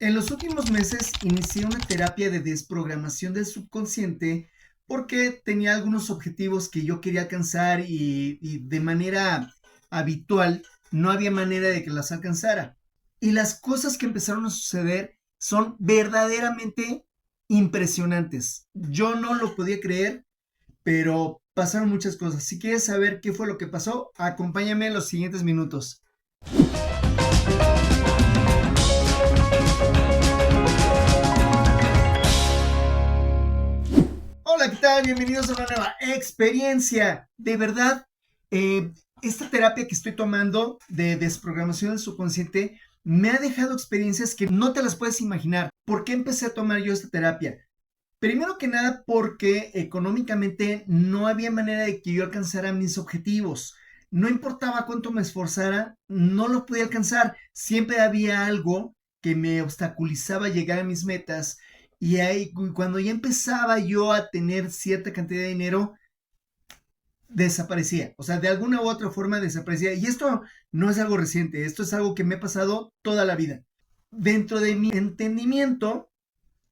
En los últimos meses inicié una terapia de desprogramación del subconsciente porque tenía algunos objetivos que yo quería alcanzar y de manera habitual no había manera de que las alcanzara. Y las cosas que empezaron a suceder son verdaderamente impresionantes. Yo no lo podía creer, pero pasaron muchas cosas. Si quieres saber qué fue lo que pasó, acompáñame en los siguientes minutos. Hola, ¿qué tal? Bienvenidos a una nueva experiencia. De verdad, esta terapia que estoy tomando de desprogramación del subconsciente me ha dejado experiencias que no te las puedes imaginar. ¿Por qué empecé a tomar yo esta terapia? Primero que nada porque económicamente no había manera de que yo alcanzara mis objetivos. No importaba cuánto me esforzara, no lo podía alcanzar. Siempre había algo que me obstaculizaba llegar a mis metas. Y ahí, cuando ya empezaba yo a tener cierta cantidad de dinero, desaparecía. O sea, de alguna u otra forma desaparecía. Y esto no es algo reciente, esto es algo que me ha pasado toda la vida. Dentro de mi entendimiento,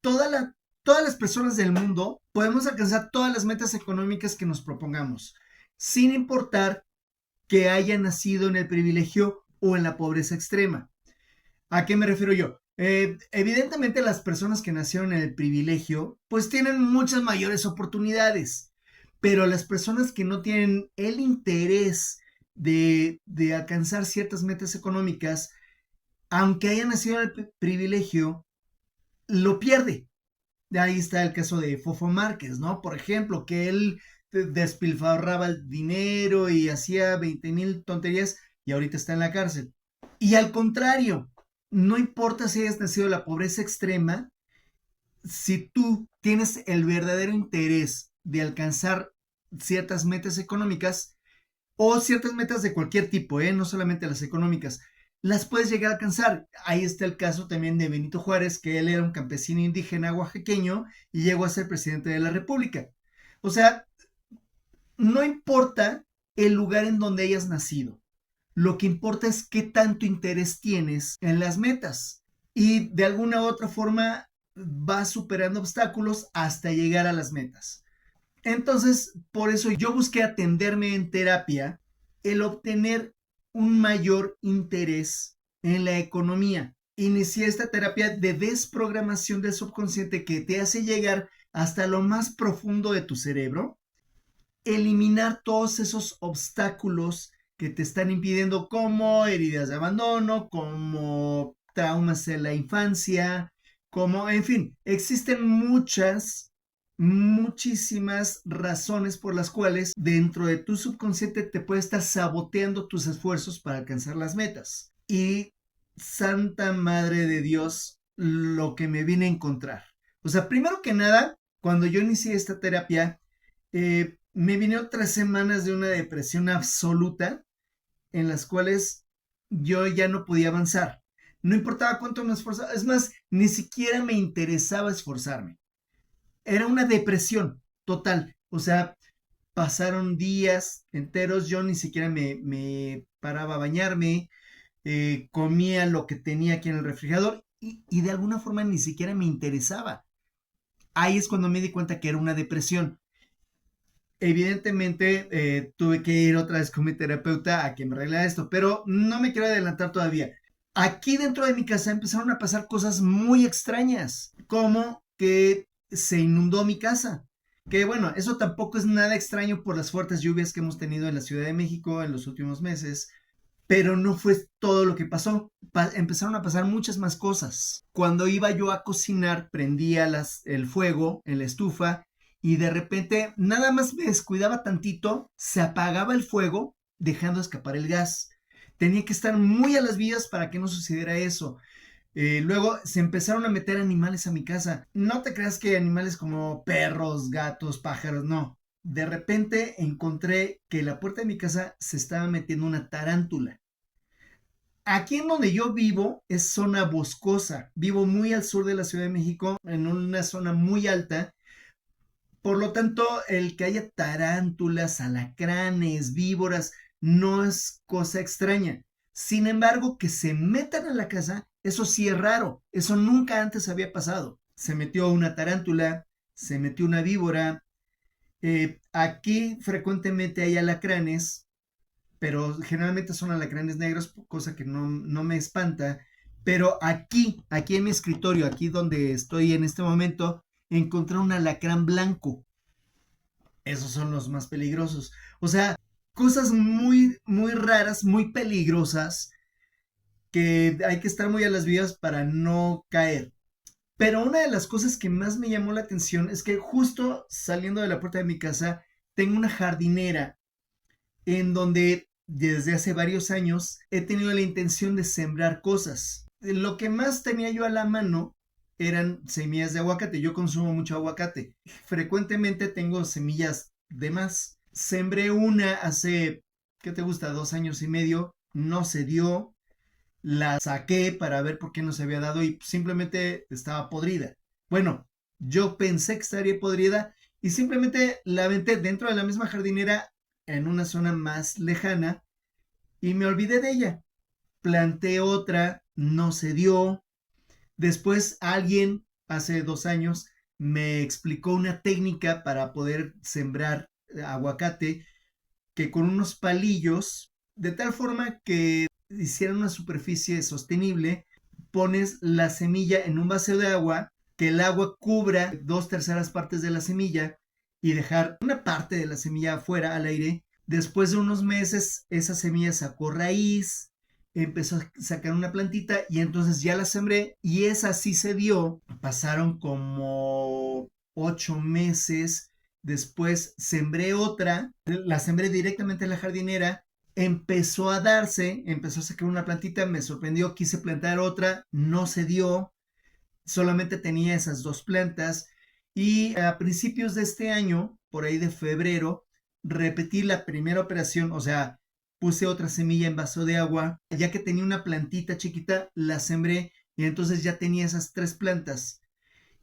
toda la, todas las personas del mundo podemos alcanzar todas las metas económicas que nos propongamos, sin importar que haya nacido en el privilegio o en la pobreza extrema. ¿A qué me refiero yo? Evidentemente las personas que nacieron en el privilegio pues tienen muchas mayores oportunidades, pero las personas que no tienen el interés de alcanzar ciertas metas económicas, aunque hayan nacido en el privilegio, lo pierde. De ahí está el caso de Fofo Márquez, ¿no? Por ejemplo, que él despilfarraba el dinero y hacía 20,000 tonterías y ahorita está en la cárcel. Y al contrario, no importa si hayas nacido en la pobreza extrema, si tú tienes el verdadero interés de alcanzar ciertas metas económicas o ciertas metas de cualquier tipo, no solamente las económicas, las puedes llegar a alcanzar. Ahí está el caso también de Benito Juárez, que él era un campesino indígena oaxaqueño y llegó a ser presidente de la República. O sea, no importa el lugar en donde hayas nacido, lo que importa es qué tanto interés tienes en las metas y de alguna u otra forma vas superando obstáculos hasta llegar a las metas. Entonces, por eso yo busqué atenderme en terapia, el obtener un mayor interés en la economía. Inicié esta terapia de desprogramación del subconsciente que te hace llegar hasta lo más profundo de tu cerebro, eliminar todos esos obstáculos que te están impidiendo, como heridas de abandono, como traumas en la infancia, como, en fin, existen muchísimas razones por las cuales dentro de tu subconsciente te puede estar saboteando tus esfuerzos para alcanzar las metas. Y Santa Madre de Dios, lo que me vine a encontrar. O sea, primero que nada, cuando yo inicié esta terapia, me vinieron 3 semanas de una depresión absoluta en las cuales yo ya no podía avanzar. No importaba cuánto me esforzaba, es más, ni siquiera me interesaba esforzarme. Era una depresión total. O sea, pasaron días enteros, yo ni siquiera me paraba a bañarme, comía lo que tenía aquí en el refrigerador y de alguna forma ni siquiera me interesaba. Ahí es cuando me di cuenta que era una depresión. Evidentemente tuve que ir otra vez con mi terapeuta a que me arreglara esto, pero no me quiero adelantar todavía. Aquí dentro de mi casa empezaron a pasar cosas muy extrañas, como que se inundó mi casa. Que bueno, eso tampoco es nada extraño por las fuertes lluvias que hemos tenido en la Ciudad de México en los últimos meses, pero no fue todo lo que pasó. Empezaron a pasar muchas más cosas. Cuando iba yo a cocinar, prendía el fuego en la estufa y de repente nada más me descuidaba tantito, se apagaba el fuego dejando escapar el gas. Tenía que estar muy a las vías para que no sucediera eso. Luego se empezaron a meter animales a mi casa. No te creas que animales como perros, gatos, pájaros, no. De repente encontré que en la puerta de mi casa se estaba metiendo una tarántula. Aquí en donde yo vivo es zona boscosa. Vivo muy al sur de la Ciudad de México, en una zona muy alta. Por lo tanto, el que haya tarántulas, alacranes, víboras, no es cosa extraña. Sin embargo, que se metan a la casa Eso sí es raro, eso nunca antes había pasado. Se metió una tarántula, se metió una víbora. Aquí frecuentemente hay alacranes, pero generalmente son alacranes negros, cosa que no me espanta. Pero aquí en mi escritorio, aquí donde estoy en este momento, encontré un alacrán blanco. Esos son los más peligrosos. O sea, cosas muy, muy raras, muy peligrosas, que hay que estar muy a las vivas para no caer. Pero una de las cosas que más me llamó la atención es que justo saliendo de la puerta de mi casa, tengo una jardinera en donde desde hace varios años he tenido la intención de sembrar cosas. Lo que más tenía yo a la mano eran semillas de aguacate. Yo consumo mucho aguacate. Frecuentemente tengo semillas de más. Sembré una hace, ¿qué te gusta? 2 años y medio. No se dio. La saqué para ver por qué no se había dado y simplemente estaba podrida. Bueno, yo pensé que estaría podrida y simplemente la aventé dentro de la misma jardinera en una zona más lejana y me olvidé de ella. Planté otra, no se dio. Después alguien, hace 2 años, me explicó una técnica para poder sembrar aguacate que con unos palillos, de tal forma que hicieran una superficie sostenible, pones la semilla en un vaso de agua, que el agua cubra 2/3 partes de la semilla y dejar una parte de la semilla afuera al aire. Después de unos meses, esa semilla sacó raíz, empezó a sacar una plantita y entonces ya la sembré y esa sí se dio. Pasaron como 8 meses. Después sembré otra, la sembré directamente en la jardinera, empezó a darse, empezó a sacar una plantita, me sorprendió, quise plantar otra, no se dio, solamente tenía esas 2 plantas y a principios de este año, por ahí de febrero, repetí la primera operación, o sea, puse otra semilla en vaso de agua, ya que tenía una plantita chiquita, la sembré y entonces ya tenía esas 3 plantas.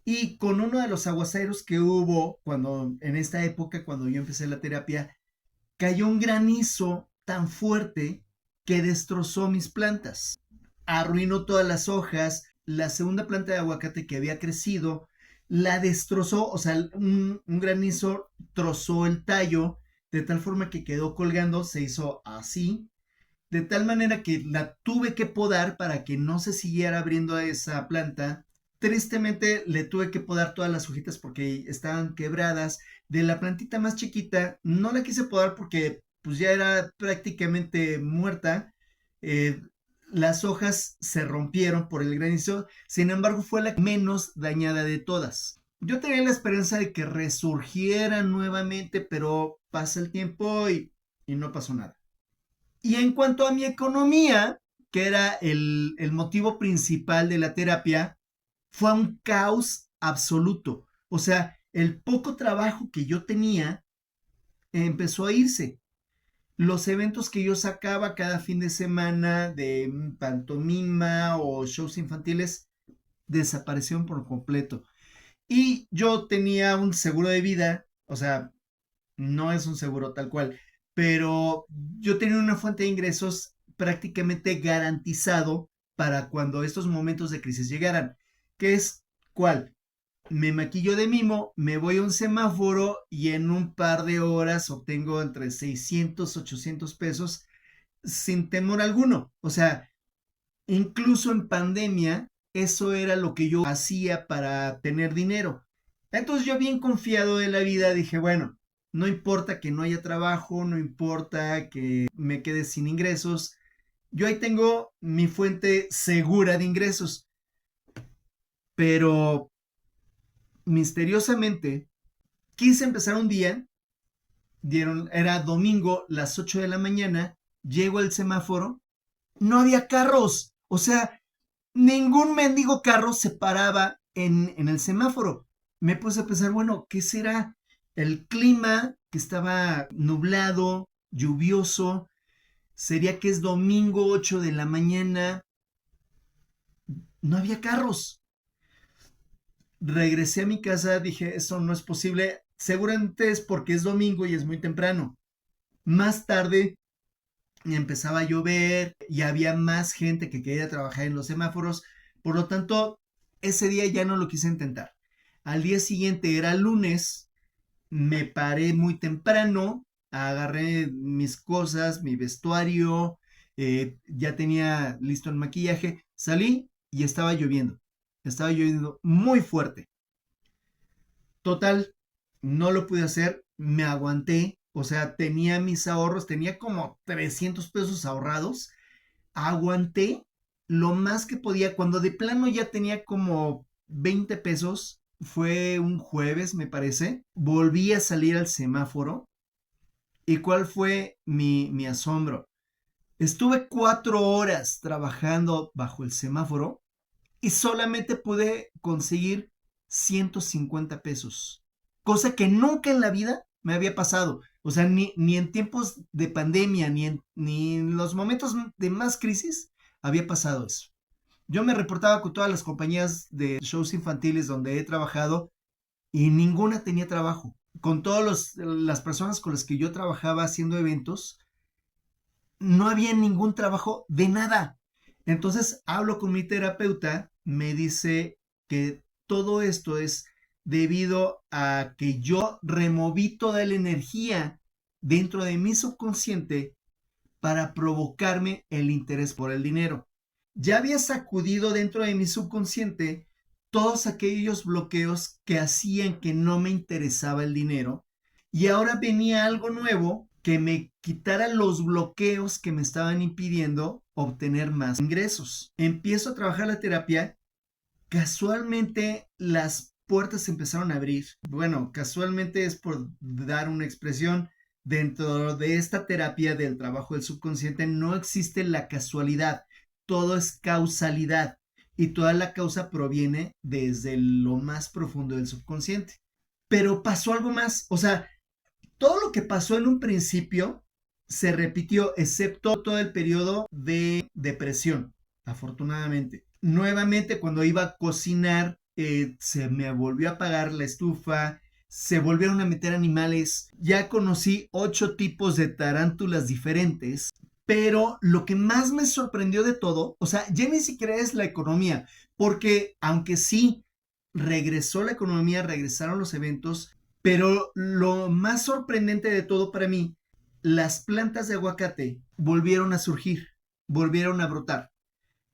Y con uno de los aguaceros que hubo cuando en esta época, cuando yo empecé la terapia, cayó un granizo tan fuerte que destrozó mis plantas. Arruinó todas las hojas, la segunda planta de aguacate que había crecido, la destrozó, o sea, un granizo trozó el tallo de tal forma que quedó colgando, se hizo así, de tal manera que la tuve que podar para que no se siguiera abriendo a esa planta. Tristemente le tuve que podar todas las hojitas porque estaban quebradas. De la plantita más chiquita no la quise podar porque pues ya era prácticamente muerta. Eh, las hojas se rompieron por el granizo, sin embargo fue la menos dañada de todas. Yo tenía la esperanza de que resurgiera nuevamente, pero pasa el tiempo y no pasó nada. Y en cuanto a mi economía, que era el motivo principal de la terapia, fue un caos absoluto. O sea, el poco trabajo que yo tenía empezó a irse. Los eventos que yo sacaba cada fin de semana de pantomima o shows infantiles desaparecieron por completo. Y yo tenía un seguro de vida, o sea, no es un seguro tal cual, pero yo tenía una fuente de ingresos prácticamente garantizado para cuando estos momentos de crisis llegaran, que es cuál. Me maquillo de mimo, me voy a un semáforo y en un par de horas obtengo entre 600, 800 pesos sin temor alguno. O sea, incluso en pandemia, eso era lo que yo hacía para tener dinero. Entonces yo bien confiado de la vida dije, bueno, no importa que no haya trabajo, no importa que me quede sin ingresos, yo ahí tengo mi fuente segura de ingresos. Pero misteriosamente quise empezar un día, era domingo, las 8 de la mañana, llego al semáforo, no había carros, o sea, ningún mendigo carro se paraba en el semáforo. Me puse a pensar, bueno, ¿qué será? El clima que estaba nublado, lluvioso, sería que es domingo 8 de la mañana, no había carros. Regresé a mi casa, dije, eso no es posible, seguramente es porque es domingo y es muy temprano. Más tarde y empezaba a llover y había más gente que quería trabajar en los semáforos. Por lo tanto, ese día ya no lo quise intentar. Al día siguiente era lunes, me paré muy temprano, agarré mis cosas, mi vestuario, ya tenía listo el maquillaje, salí y estaba lloviendo muy fuerte. Total, no lo pude hacer, me aguanté, o sea, tenía mis ahorros, tenía como 300 pesos ahorrados, aguanté lo más que podía, cuando de plano ya tenía como 20 pesos, fue un jueves, me parece, volví a salir al semáforo. ¿Y cuál fue mi asombro? Estuve 4 horas trabajando bajo el semáforo y solamente pude conseguir 150 pesos, cosa que nunca en la vida me había pasado. O sea, ni en tiempos de pandemia, ni en los momentos de más crisis había pasado eso. Yo me reportaba con todas las compañías de shows infantiles donde he trabajado y ninguna tenía trabajo. Con todas las personas con las que yo trabajaba haciendo eventos, no había ningún trabajo de nada. Entonces hablo con mi terapeuta, me dice que todo esto es debido a que yo removí toda la energía dentro de mi subconsciente para provocarme el interés por el dinero. Ya había sacudido dentro de mi subconsciente todos aquellos bloqueos que hacían que no me interesaba el dinero y ahora venía algo nuevo que me quitara los bloqueos que me estaban impidiendo obtener más ingresos. Empiezo a trabajar la terapia, casualmente las puertas se empezaron a abrir. Bueno, casualmente es por dar una expresión. Dentro de esta terapia del trabajo del subconsciente no existe la casualidad, todo es causalidad y toda la causa proviene desde lo más profundo del subconsciente. Pero pasó algo más, o sea, todo lo que pasó en un principio se repitió, excepto todo el periodo de depresión, afortunadamente. Nuevamente, cuando iba a cocinar, se me volvió a apagar la estufa, se volvieron a meter animales. Ya conocí 8 tipos de tarántulas diferentes, pero lo que más me sorprendió de todo, o sea, ya ni siquiera es la economía, porque aunque sí regresó la economía, regresaron los eventos, pero lo más sorprendente de todo para mí, las plantas de aguacate volvieron a surgir, volvieron a brotar.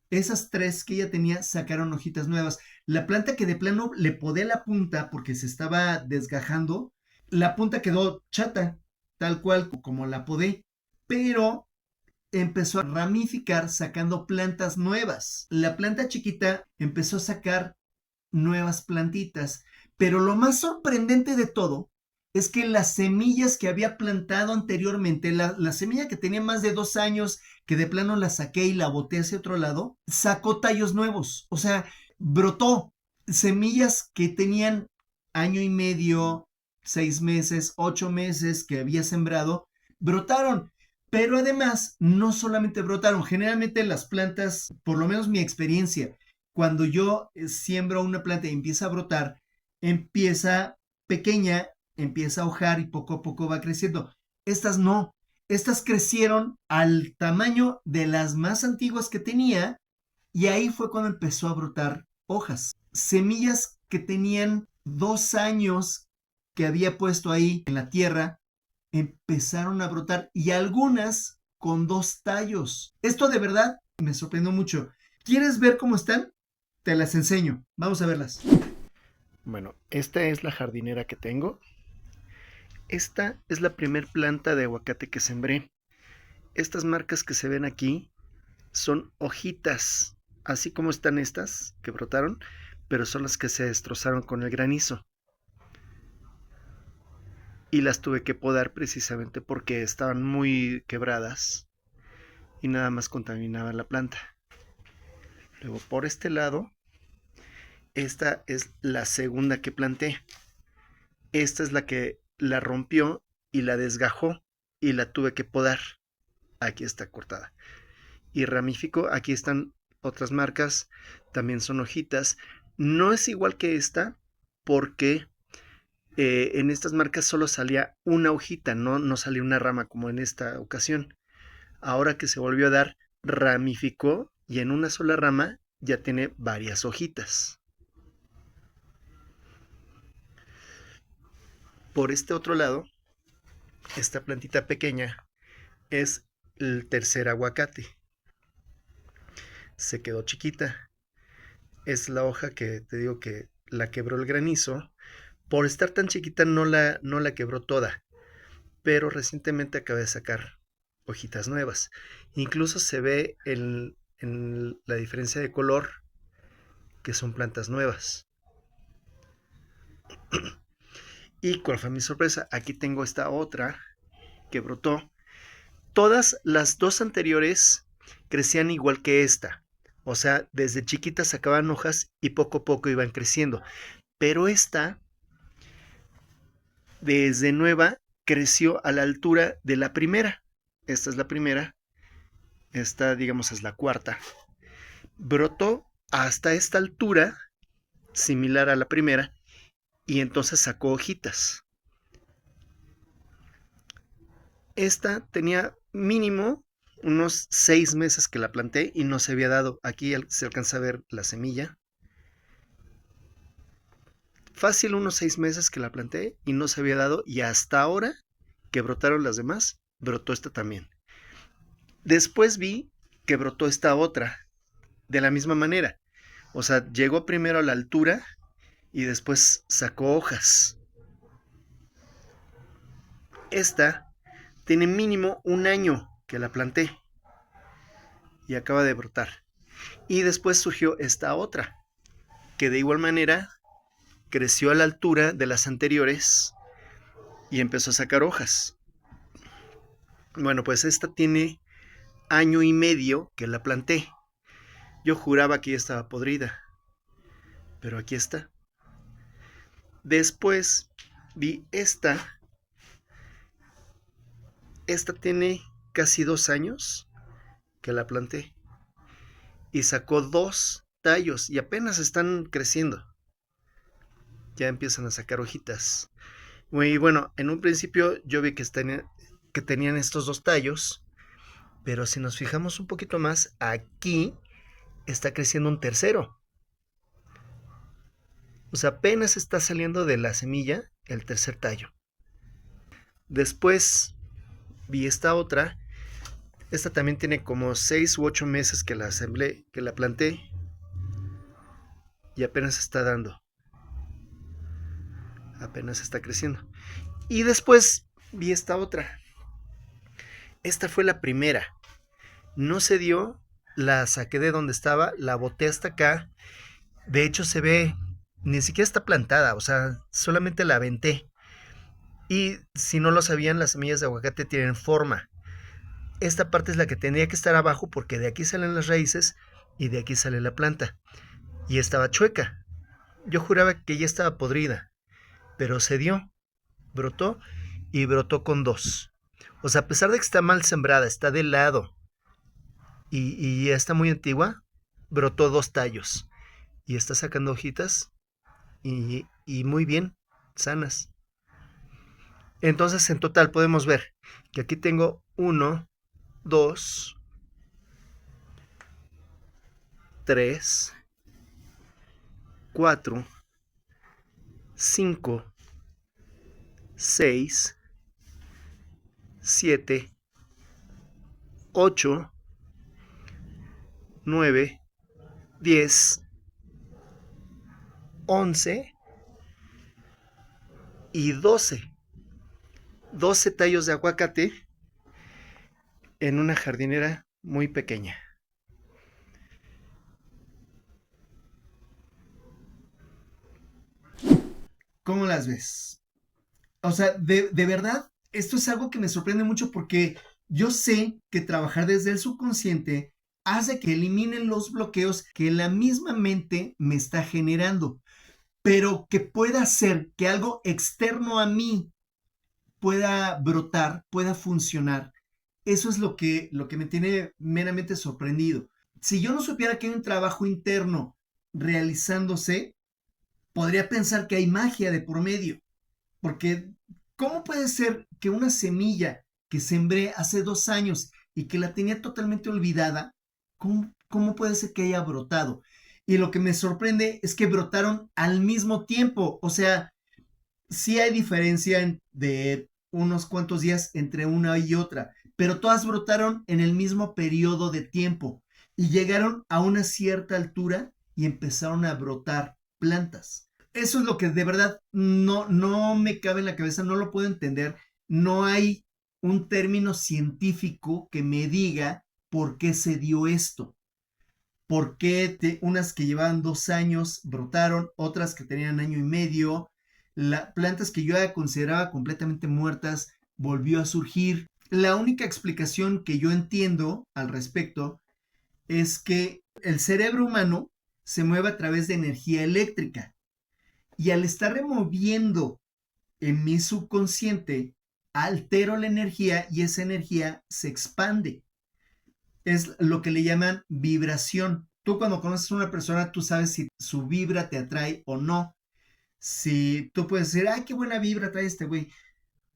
Esas 3 que ella tenía sacaron hojitas nuevas. La planta que de plano le podé la punta porque se estaba desgajando, la punta quedó chata, tal cual como la podé, pero empezó a ramificar sacando plantas nuevas. La planta chiquita empezó a sacar nuevas plantitas. Pero lo más sorprendente de todo es que las semillas que había plantado anteriormente, la semilla que tenía más de 2 años, que de plano la saqué y la boté hacia otro lado, sacó tallos nuevos. O sea, brotó semillas que tenían año y medio, 6 meses, 8 meses que había sembrado, brotaron. Pero además, no solamente brotaron, generalmente las plantas, por lo menos mi experiencia, cuando yo siembro una planta y empieza a brotar, empieza pequeña, empieza a hojar y poco a poco va creciendo. Estas no, estas crecieron al tamaño de las más antiguas que tenía y ahí fue cuando empezó a brotar hojas. Semillas que tenían 2 años que había puesto ahí en la tierra, empezaron a brotar y algunas con 2 tallos. Esto de verdad me sorprendió mucho. ¿Quieres ver cómo están? Te las enseño. Vamos a verlas. Bueno, esta es la jardinera que tengo. Esta es la primer planta de aguacate que sembré. Estas marcas que se ven aquí son hojitas, así como están estas que brotaron, pero son las que se destrozaron con el granizo. Y las tuve que podar precisamente porque estaban muy quebradas y nada más contaminaban la planta. Luego por este lado, esta es la segunda que planté. Esta es la que la rompió y la desgajó y la tuve que podar. Aquí está cortada. Y ramificó, aquí están otras marcas, también son hojitas. No es igual que esta porque en estas marcas solo salía una hojita, no salía una rama como en esta ocasión. Ahora que se volvió a dar, ramificó y en una sola rama ya tiene varias hojitas. Por este otro lado, esta plantita pequeña es el tercer aguacate. Se quedó chiquita. Es la hoja que te digo que la quebró el granizo. Por estar tan chiquita no la quebró toda, pero recientemente acabé de sacar hojitas nuevas. Incluso se ve en la diferencia de color que son plantas nuevas. Y cuál fue mi sorpresa, aquí tengo esta otra que brotó. Todas las dos anteriores crecían igual que esta. O sea, desde chiquitas sacaban hojas y poco a poco iban creciendo. Pero esta, desde nueva, creció a la altura de la primera. Esta es la primera. Esta, digamos, es la cuarta. Brotó hasta esta altura, similar a la primera, y entonces sacó hojitas. Esta tenía mínimo unos 6 meses que la planté y no se había dado. Aquí se alcanza a ver la semilla. Fácil unos 6 meses que la planté y no se había dado, y hasta ahora que brotaron las demás, brotó esta también. Después vi que brotó esta otra de la misma manera. O sea, llegó primero a la altura y después sacó hojas. Esta tiene mínimo un año que la planté y acaba de brotar. Y después surgió esta otra, que de igual manera creció a la altura de las anteriores y empezó a sacar hojas. Bueno, pues esta tiene año y medio que la planté. Yo juraba que ya estaba podrida, pero aquí está. Después vi esta. Esta tiene casi 2 años que la planté y sacó 2 tallos y apenas están creciendo. Ya empiezan a sacar hojitas. Y bueno, en un principio yo vi que tenían estos 2 tallos, pero si nos fijamos un poquito más, aquí está creciendo un tercero. O sea, apenas está saliendo de la semilla el tercer tallo. Después vi esta otra. Esta también tiene como 6 u 8 meses que la planté y apenas está dando. Apenas está creciendo. Y después vi esta otra. Esta fue la primera. No se dio, la saqué de donde estaba, la boté hasta acá. De hecho se ve, ni siquiera está plantada, o sea, solamente la aventé. Y si no lo sabían, las semillas de aguacate tienen forma. Esta parte es la que tendría que estar abajo porque de aquí salen las raíces y de aquí sale la planta. Y estaba chueca. Yo juraba que ya estaba podrida, pero se dio, brotó y brotó con 2. O sea, a pesar de que está mal sembrada, está de lado y ya está muy antigua, brotó 2 tallos y está sacando hojitas y muy bien, sanas. Entonces, en total podemos ver que aquí tengo 1, 2, 3, 4, 5, 6, 7, 8, 9, 10, 11 y 12. 12 tallos de aguacate en una jardinera muy pequeña. ¿Cómo las ves? O sea, de verdad, esto es algo que me sorprende mucho porque yo sé que trabajar desde el subconsciente hace que eliminen los bloqueos que la misma mente me está generando, pero que pueda hacer que algo externo a mí pueda brotar, pueda funcionar. Eso es lo que me tiene meramente sorprendido. Si yo no supiera que hay un trabajo interno realizándose, podría pensar que hay magia de por medio. Porque, ¿cómo puede ser que una semilla que sembré hace 2 años y que la tenía totalmente olvidada, ¿cómo puede ser que haya brotado? Y lo que me sorprende es que brotaron al mismo tiempo. O sea, sí hay diferencia de unos cuantos días entre una y otra, pero todas brotaron en el mismo periodo de tiempo y llegaron a una cierta altura y empezaron a brotar plantas. Eso es lo que de verdad no me cabe en la cabeza, no lo puedo entender. No hay un término científico que me diga por qué se dio esto. ¿Por qué unas que llevaban 2 años brotaron, otras que tenían año y medio? Plantas que yo consideraba completamente muertas volvió a surgir. La única explicación que yo entiendo al respecto es que el cerebro humano se mueve a través de energía eléctrica y al estar removiendo en mi subconsciente altero la energía y esa energía se expande. Es lo que le llaman vibración. Tú cuando conoces a una persona, tú sabes si su vibra te atrae o no. Si tú puedes decir, ay, qué buena vibra trae este güey,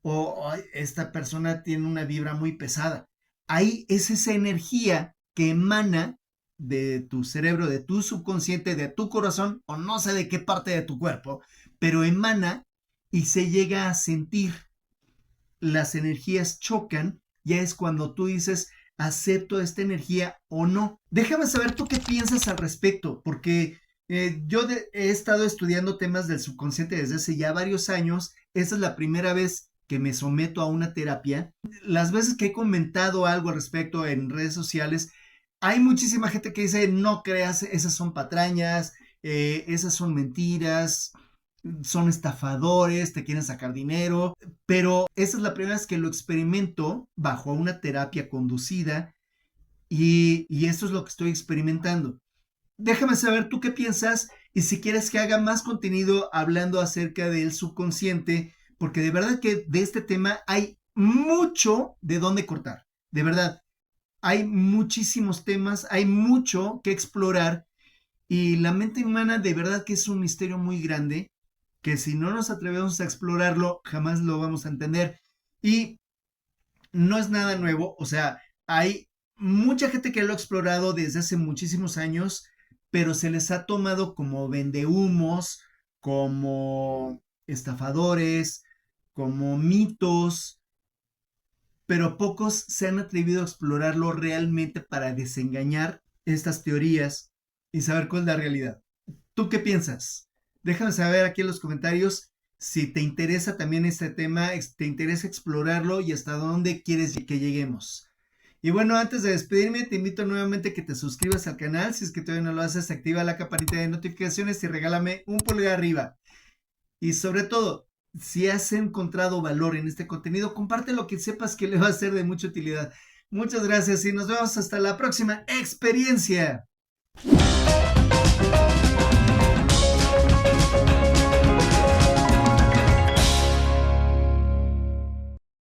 o esta persona tiene una vibra muy pesada. Ahí es esa energía que emana de tu cerebro, de tu subconsciente, de tu corazón, o no sé de qué parte de tu cuerpo, pero emana y se llega a sentir. Las energías chocan, ya es cuando tú dices, acepto esta energía o no. Déjame saber tú qué piensas al respecto, porque yo he estado estudiando temas del subconsciente desde hace ya varios años. Esta es la primera vez que me someto a una terapia. Las veces que he comentado algo al respecto en redes sociales, hay muchísima gente que dice, no creas, esas son patrañas, esas son mentiras, son estafadores, te quieren sacar dinero, pero esa es la primera vez que lo experimento bajo una terapia conducida y esto es lo que estoy experimentando. Déjame saber tú qué piensas y si quieres que haga más contenido hablando acerca del subconsciente, porque de verdad que de este tema hay mucho de dónde cortar, de verdad. Hay muchísimos temas, hay mucho que explorar y la mente humana de verdad que es un misterio muy grande que si no nos atrevemos a explorarlo, jamás lo vamos a entender. Y no es nada nuevo, o sea, hay mucha gente que lo ha explorado desde hace muchísimos años, pero se les ha tomado como vendehumos, como estafadores, como mitos, pero pocos se han atrevido a explorarlo realmente para desengañar estas teorías y saber cuál es la realidad. ¿Tú qué piensas? Déjame saber aquí en los comentarios si te interesa también este tema, te interesa explorarlo y hasta dónde quieres que lleguemos. Y bueno, antes de despedirme, te invito nuevamente a que te suscribas al canal. Si es que todavía no lo haces, activa la campanita de notificaciones y regálame un pulgar arriba. Y sobre todo, si has encontrado valor en este contenido, comparte lo que sepas que le va a ser de mucha utilidad. Muchas gracias y nos vemos hasta la próxima experiencia.